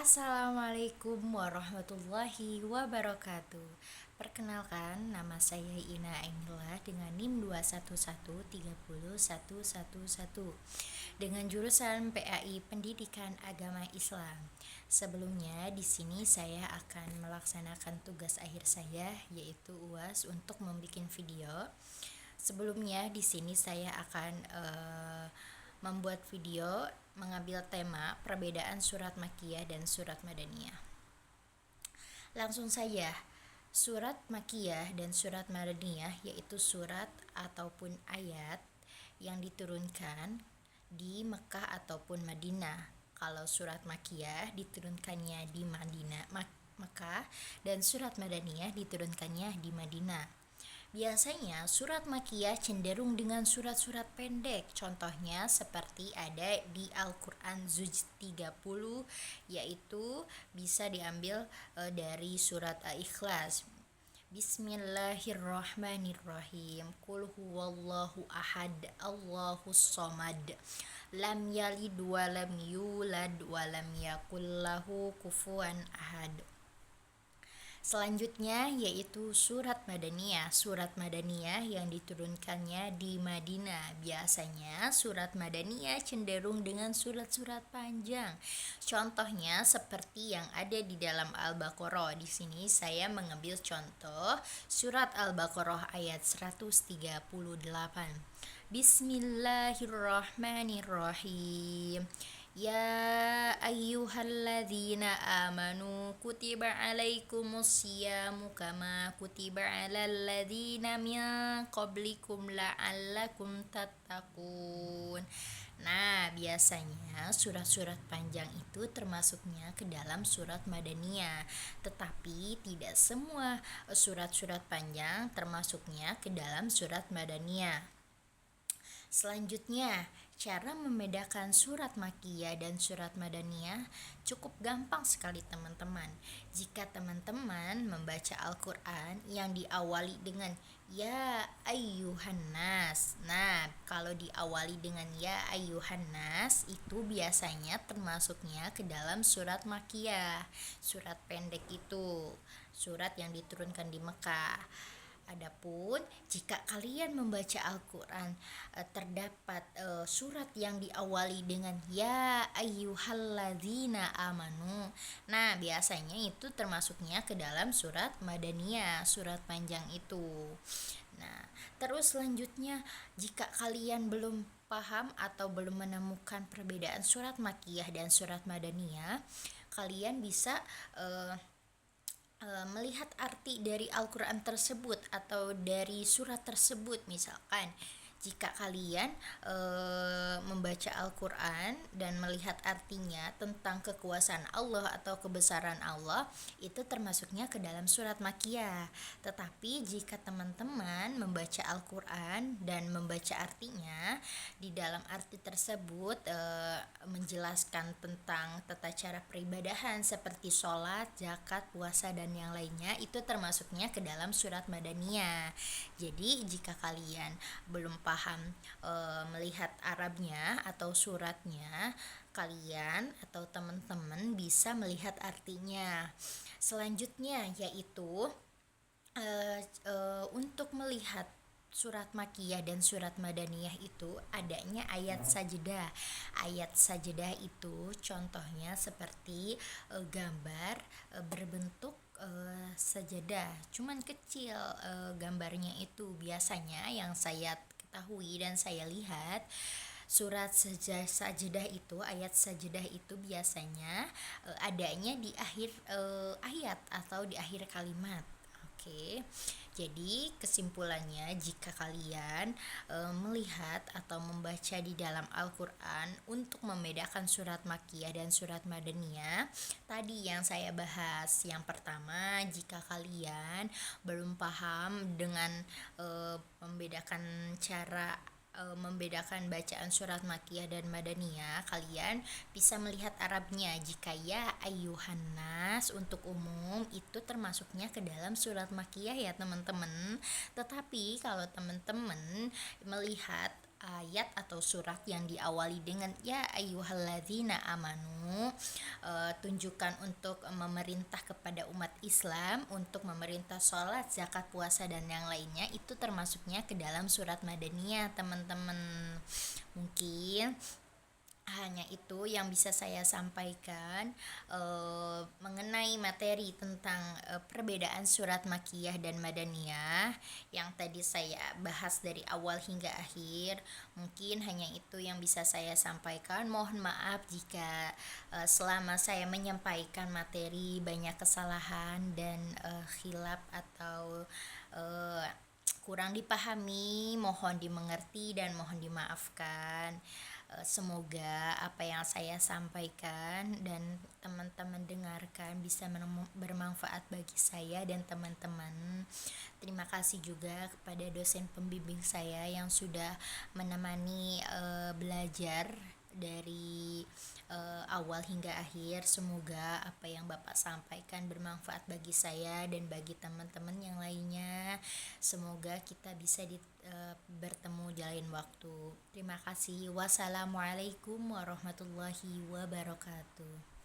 Assalamualaikum warahmatullahi wabarakatuh. Perkenalkan, nama saya Ina Ainila dengan NIM 211300111 dengan jurusan PAI Pendidikan Agama Islam. Sebelumnya, di sini saya akan melaksanakan tugas akhir saya, yaitu UAS untuk membuat video. Sebelumnya, di sini saya akan membuat video mengambil tema perbedaan surat Makkiyah dan surat Madaniyah. Langsung saja, surat Makkiyah dan surat Madaniyah yaitu surat ataupun ayat yang diturunkan di Mekah ataupun Madinah. Kalau surat Makkiyah diturunkannya di Mekah, dan surat Madaniyah diturunkannya di Madinah. Biasanya surat Makkiyah cenderung dengan surat-surat pendek. Contohnya seperti ada di Al-Qur'an Juz 30, yaitu bisa diambil dari surat Al-Ikhlas. Bismillahirrahmanirrahim. Qul huwallahu ahad, Allahus somad. Lam yalid wa lam yulad wa lam yakul lahu kufuwan ahad. Selanjutnya yaitu surat Madaniyah. Surat Madaniyah yang diturunkannya di Madinah. Biasanya surat Madaniyah cenderung dengan surat-surat panjang. Contohnya seperti yang ada di dalam Al-Baqarah. Di sini saya mengambil contoh surat Al-Baqarah ayat 138. Bismillahirrahmanirrahim. Ya ayyuhalladzina amanu kutiba alaikumusyamu kama kutiba alal ladzina min qablikum la'allakum tattaqun. Nah, biasanya surat-surat panjang itu termasuknya ke dalam surat Madaniyah, tetapi tidak semua surat-surat panjang termasuknya ke dalam surat Madaniyah. Selanjutnya, cara membedakan surat Makkiyah dan surat Madaniyah cukup gampang sekali teman-teman. Jika teman-teman membaca Al-Quran yang diawali dengan Ya ayyuhan nas. Nah, kalau diawali dengan Ya ayyuhan nas, itu biasanya termasuknya ke dalam surat Makkiyah. Surat pendek itu, surat yang diturunkan di Mekah. Adapun jika kalian membaca Al-Quran terdapat surat yang diawali dengan Ya ayyuhalladzina amanu. Nah, biasanya itu termasuknya ke dalam surat Madaniyah, surat panjang itu. Nah, terus selanjutnya, jika kalian belum paham atau belum menemukan perbedaan surat Makkiyah dan surat Madaniyah, kalian bisa melihat arti dari Al-Quran tersebut atau dari surat tersebut. Misalkan jika kalian membaca Al-Quran dan melihat artinya tentang kekuasaan Allah atau kebesaran Allah, itu termasuknya ke dalam surat Makkiyah. Tetapi jika teman-teman membaca Al-Quran dan membaca artinya, di dalam arti tersebut menjelaskan tentang tata cara peribadahan seperti sholat, zakat, puasa, dan yang lainnya, itu termasuknya ke dalam surat Madaniyah. Jadi jika kalian belum paham melihat Arabnya atau suratnya, kalian atau teman-teman bisa melihat artinya. Selanjutnya yaitu untuk melihat surat Makkiyah dan surat Madaniyah itu adanya ayat sajdah. Ayat sajdah itu contohnya seperti gambar berbentuk sajadah, cuman kecil gambarnya itu. Biasanya yang saya ketahui dan saya lihat, surat sajdah itu, ayat sajdah itu biasanya adanya di akhir ayat atau di akhir kalimat. Oke. Jadi kesimpulannya, jika kalian melihat atau membaca di dalam Al-Quran untuk membedakan surat Makkiyah dan surat Madaniyah, tadi yang saya bahas, yang pertama, jika kalian belum paham dengan membedakan cara membedakan bacaan surat Makkiyah dan Madaniyah, kalian bisa melihat Arabnya. Jika Ya ayyuhan nas untuk umum, itu termasuknya ke dalam surat Makkiyah ya teman-teman. Tetapi kalau teman-teman melihat ayat atau surat yang diawali dengan ya ayyuhalladzina amanu, tunjukkan untuk memerintah kepada umat Islam untuk memerintah sholat, zakat, puasa dan yang lainnya, itu termasuknya ke dalam surat Madaniyah, teman-teman. Mungkin hanya itu yang bisa saya sampaikan mengenai materi tentang perbedaan surat Makkiyah dan Madaniyah yang tadi saya bahas dari awal hingga akhir. Mungkin hanya itu yang bisa saya sampaikan. Mohon maaf jika selama saya menyampaikan materi banyak kesalahan dan khilaf atau eh, kurang dipahami, mohon dimengerti dan mohon dimaafkan. Semoga apa yang saya sampaikan dan teman-teman dengarkan bisa bermanfaat bagi saya dan teman-teman. Terima kasih juga kepada dosen pembimbing saya yang sudah menemani belajar dari awal hingga akhir. Semoga apa yang Bapak sampaikan bermanfaat bagi saya dan bagi teman-teman yang lainnya. Semoga kita bisa bertemu di lain waktu. Terima kasih. Wassalamualaikum warahmatullahi wabarakatuh.